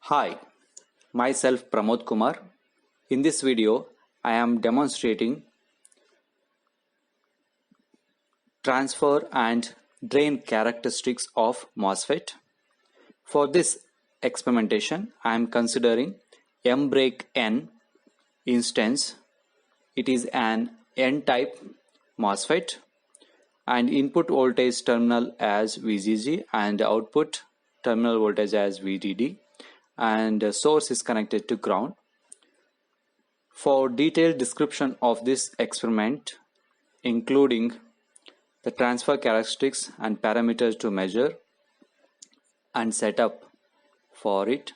Hi, myself Pramod Kumar. In this video, I am demonstrating transfer and drain characteristics of MOSFET. For this experimentation, I am considering M-break-N instance. It is an N-type MOSFET and input voltage terminal as VGG and output terminal voltage as VDD, and source is connected to ground. For detailed description of this experiment, including the transfer characteristics and parameters to measure and set up for it,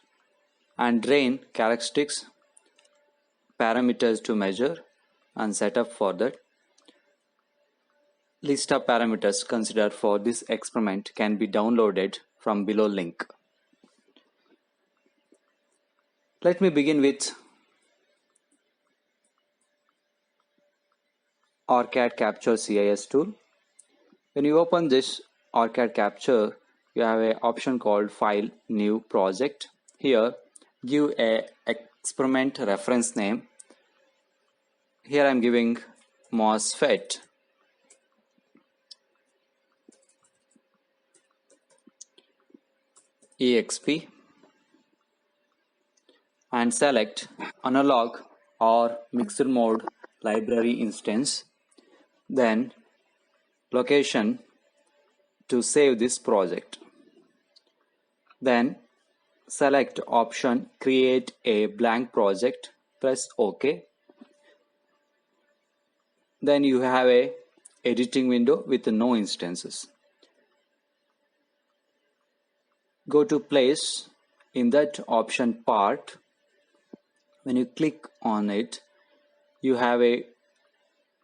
and drain characteristics, parameters to measure and set up for that, list of parameters considered for this experiment can be downloaded from below link. Let me begin with OrCAD Capture CIS tool. When you open this OrCAD Capture, you have an option called File, New Project. Here, give a experiment reference name. Here I am giving MOSFET EXP and select analog or mixed mode library instance, then location to save this project. Then select option create a blank project, press OK. Then you have a editing window with no instances. Go to place. In that option part, when you click on it, you have a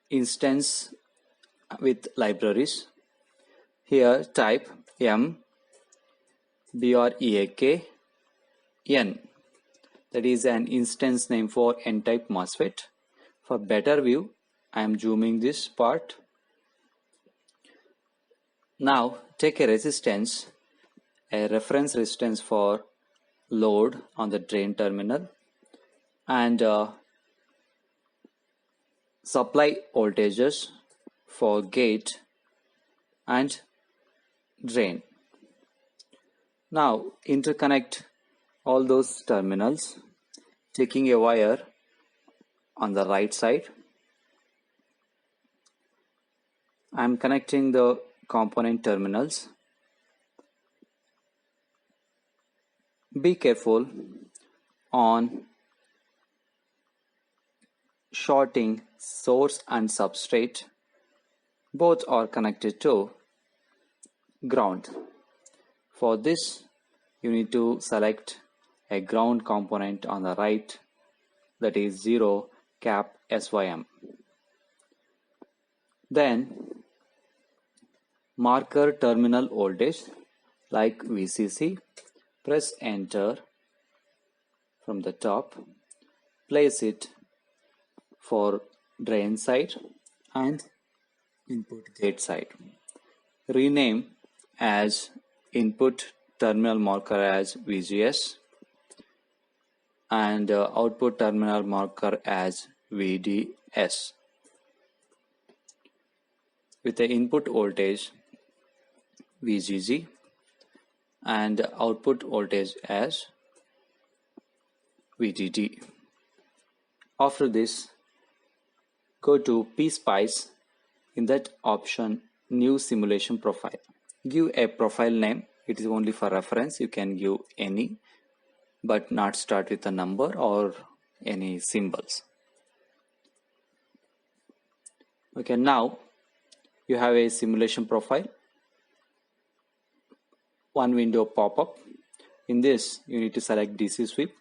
instance with libraries. Here type M BREAK N, that is an instance name for N-type MOSFET. For better view, I am zooming this part. Now take a resistance, a reference resistance for load on the drain terminal, and supply voltages for gate and drain. Now interconnect all those terminals, taking a wire on the right side. I am connecting the component terminals. Be careful on shorting source and substrate. Both are connected to ground. For this, you need to select a ground component on the right, that is 0 cap SYM. Then marker terminal voltage like VCC. Press enter from the top, place it for drain side and input gate side. Rename as input terminal marker as VGS and output terminal marker as VDS, with the input voltage VGG and output voltage as VDD. After this, go to PSpice. In that option, new simulation profile. Give a profile name. It is only for reference. You can give any, but not start with a number or any symbols. Okay, now you have a simulation profile. One window pop up. In this, you need to select DC sweep.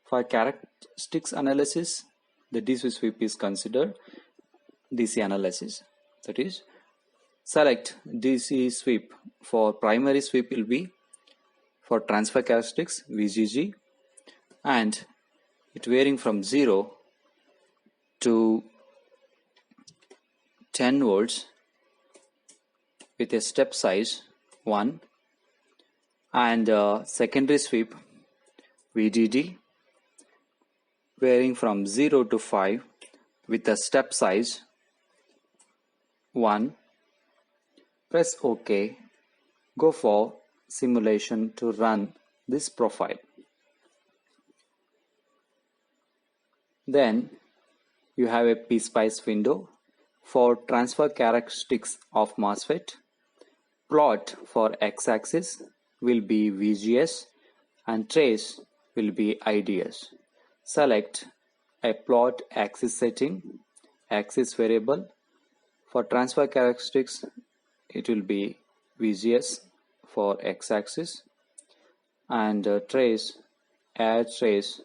For characteristics analysis, the DC sweep is considered DC analysis. That is, select DC sweep. For primary sweep will be for transfer characteristics VGG, and it varying from 0 to 10 volts with a step size 1, and secondary sweep VDD varying from 0 to 5 with a step size 1. Press OK. Go for simulation to run this profile. Then you have a PSpice window for transfer characteristics of MOSFET. Plot for x-axis will be VGS and trace will be IDS. Select a plot axis setting, axis variable. For transfer characteristics, it will be VGS for x-axis and add trace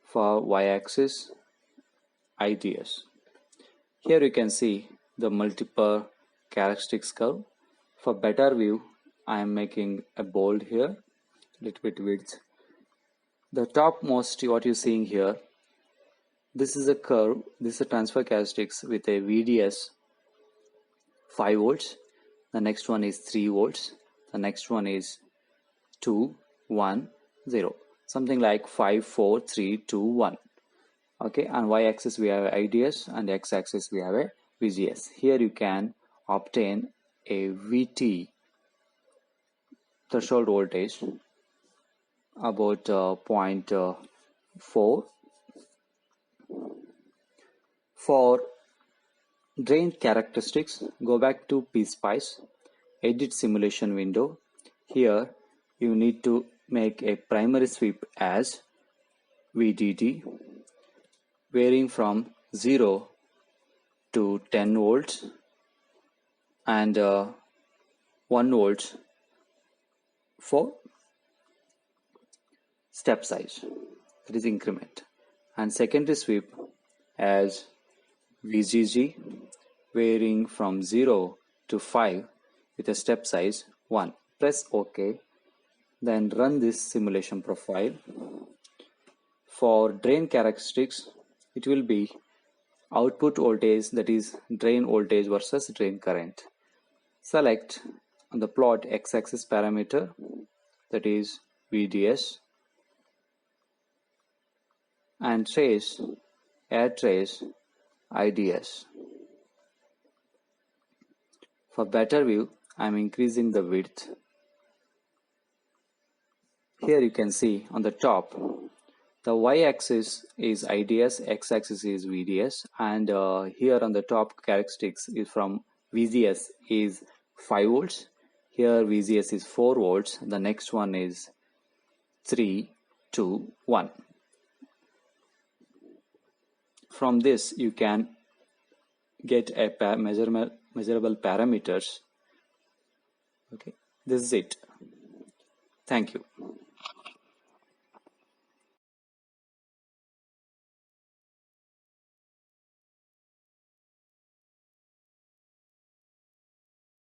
for y-axis IDS. Here you can see the multiple characteristics curve. For better view, I am making a bold here, little bit width. The topmost what you're seeing here, this is a curve, this is a transfer characteristics with a VDS 5 volts, the next one is 3 volts, the next one is 2, 1, 0, something like 5, 4, 3, 2, 1. Okay, and y-axis we have IDS and x-axis we have a VGS. Here you can obtain a VT threshold voltage about 0.4. For drain characteristics, go back to PSpice, edit simulation window. Here you need to make a primary sweep as VDD varying from 0 to 10 volts and 1 volt for step size, that is increment, and secondary sweep as VGG varying from 0 to 5 with a step size 1. Press OK. Then run this simulation profile. For drain characteristics, it will be output voltage, that is drain voltage versus drain current. Select on the plot x-axis parameter, that is VDS, and add trace IDS. For better view, I am increasing the width. Here you can see on the top, the y-axis is IDS, x-axis is VDS, and here on the top characteristics is from VGS is 5 volts. Here VGS is 4 volts. The next one is 3, 2, 1. From this you can get a measurable parameters. Okay, this is it. Thank you.